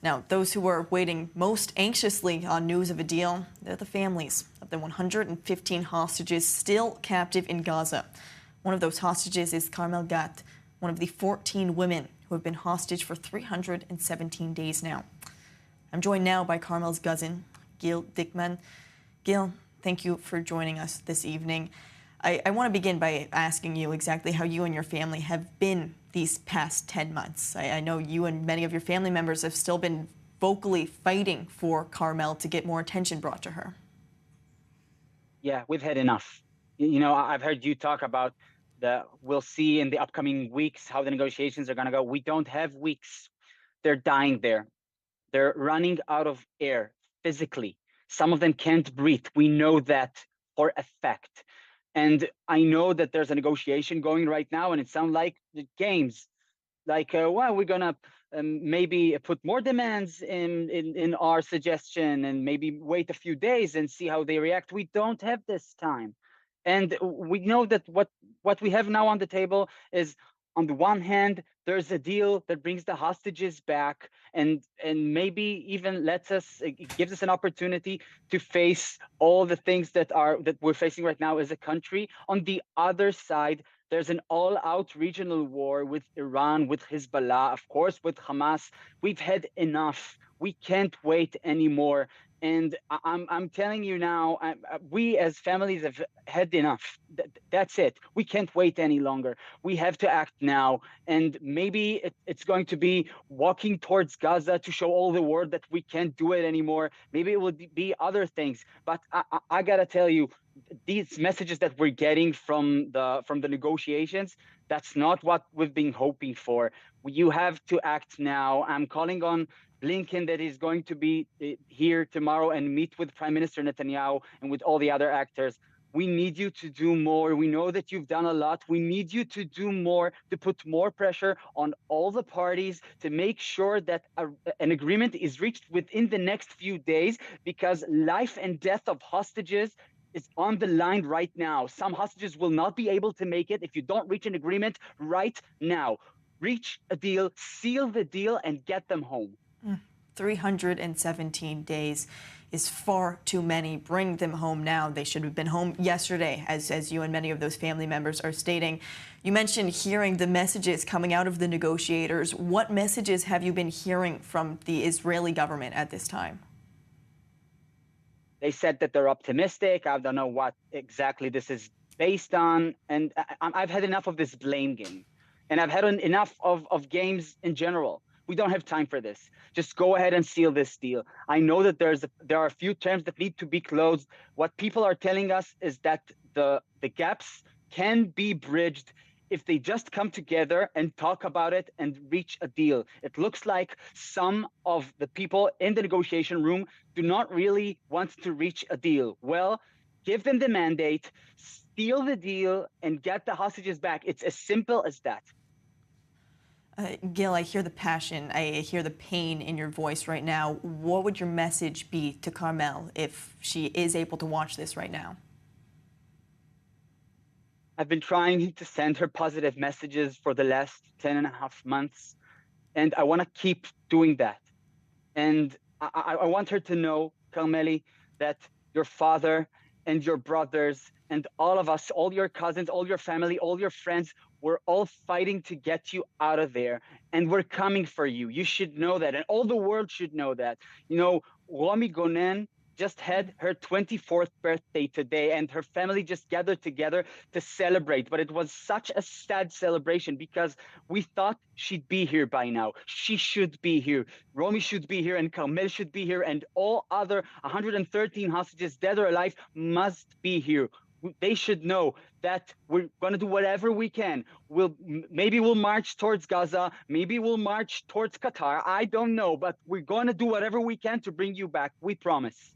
Now, those who are waiting most anxiously on news of a deal, they're the families of the 115 hostages still captive in Gaza. One of those hostages is Carmel Gat, one of the 14 women who have been hostage for 317 days now. I'm joined now by Carmel's Gazan, Gil Dickmann. Gil, thank you for joining us this evening. I want to begin by asking you exactly how you and your family have been these past 10 months. I know you and many of your family members have still been vocally fighting for Carmel to get more attention brought to her. Yeah, we've had enough. You know, I've heard you talk about we'll see in the upcoming weeks how the negotiations are going to go. We don't have weeks. They're dying there. They're running out of air physically. Some of them can't breathe. We know that for a fact. And I know that there's a negotiation going right now, and it sounds like the games, like, well, we're gonna maybe put more demands in our suggestion, and maybe wait a few days and see how they react. We don't have this time, and we know that what we have now on the table is, on the one hand, there's a deal that brings the hostages back and maybe even lets us, it gives us an opportunity to face all the things that we're facing right now as a country. On the other side, there's an all-out regional war with Iran, with Hezbollah, of course, with Hamas. We've had enough. We can't wait anymore. And I'm telling you now, we as families have had enough. That's it. We can't wait any longer. We have to act now. And maybe it's going to be walking towards Gaza to show all the world that we can't do it anymore. Maybe it will be other things. But I gotta tell you, these messages that we're getting from the negotiations, that's not what we've been hoping for. You have to act now. I'm calling on Blinken, that is going to be here tomorrow and meet with Prime Minister Netanyahu and with all the other actors. We need you to do more. We know that you've done a lot. We need you to do more, to put more pressure on all the parties to make sure that an agreement is reached within the next few days, because life and death of hostages is on the line right now. Some hostages will not be able to make it if you don't reach an agreement right now. Reach a deal, seal the deal, and get them home. 317 days is far too many. Bring them home now. They should have been home yesterday, as you and many of those family members are stating. You mentioned hearing the messages coming out of the negotiators. What messages have you been hearing from the Israeli government at this time? They said that they're optimistic. I don't know what exactly this is based on. And I've had enough of this blame game. And I've had enough of games in general. We don't have time for this. Just go ahead and seal this deal. I know that there are a few terms that need to be closed. What people are telling us is that the gaps can be bridged if they just come together and talk about it and reach a deal. It looks like some of the people in the negotiation room do not really want to reach a deal. Well, give them the mandate, seal the deal, and get the hostages back. It's as simple as that. Gil, I hear the passion, I hear the pain in your voice right now. What would your message be to Carmel if she is able to watch this right now? I've been trying to send her positive messages for the last 10 and a half months, and I want to keep doing that. And I want her to know, Carmeli, that your father and your brothers and all of us, all your cousins, all your family, all your friends, we're all fighting to get you out of there. And we're coming for you. You should know that. And all the world should know that. You know, Romi Gonen just had her 24th birthday today, and her family just gathered together to celebrate. But it was such a sad celebration because we thought she'd be here by now. She should be here. Romi should be here, and Carmel should be here, and all other 113 hostages, dead or alive, must be here. They should know that we're going to do whatever we can. Maybe we'll march towards Gaza. Maybe we'll march towards Qatar. I don't know, but we're going to do whatever we can to bring you back. We promise.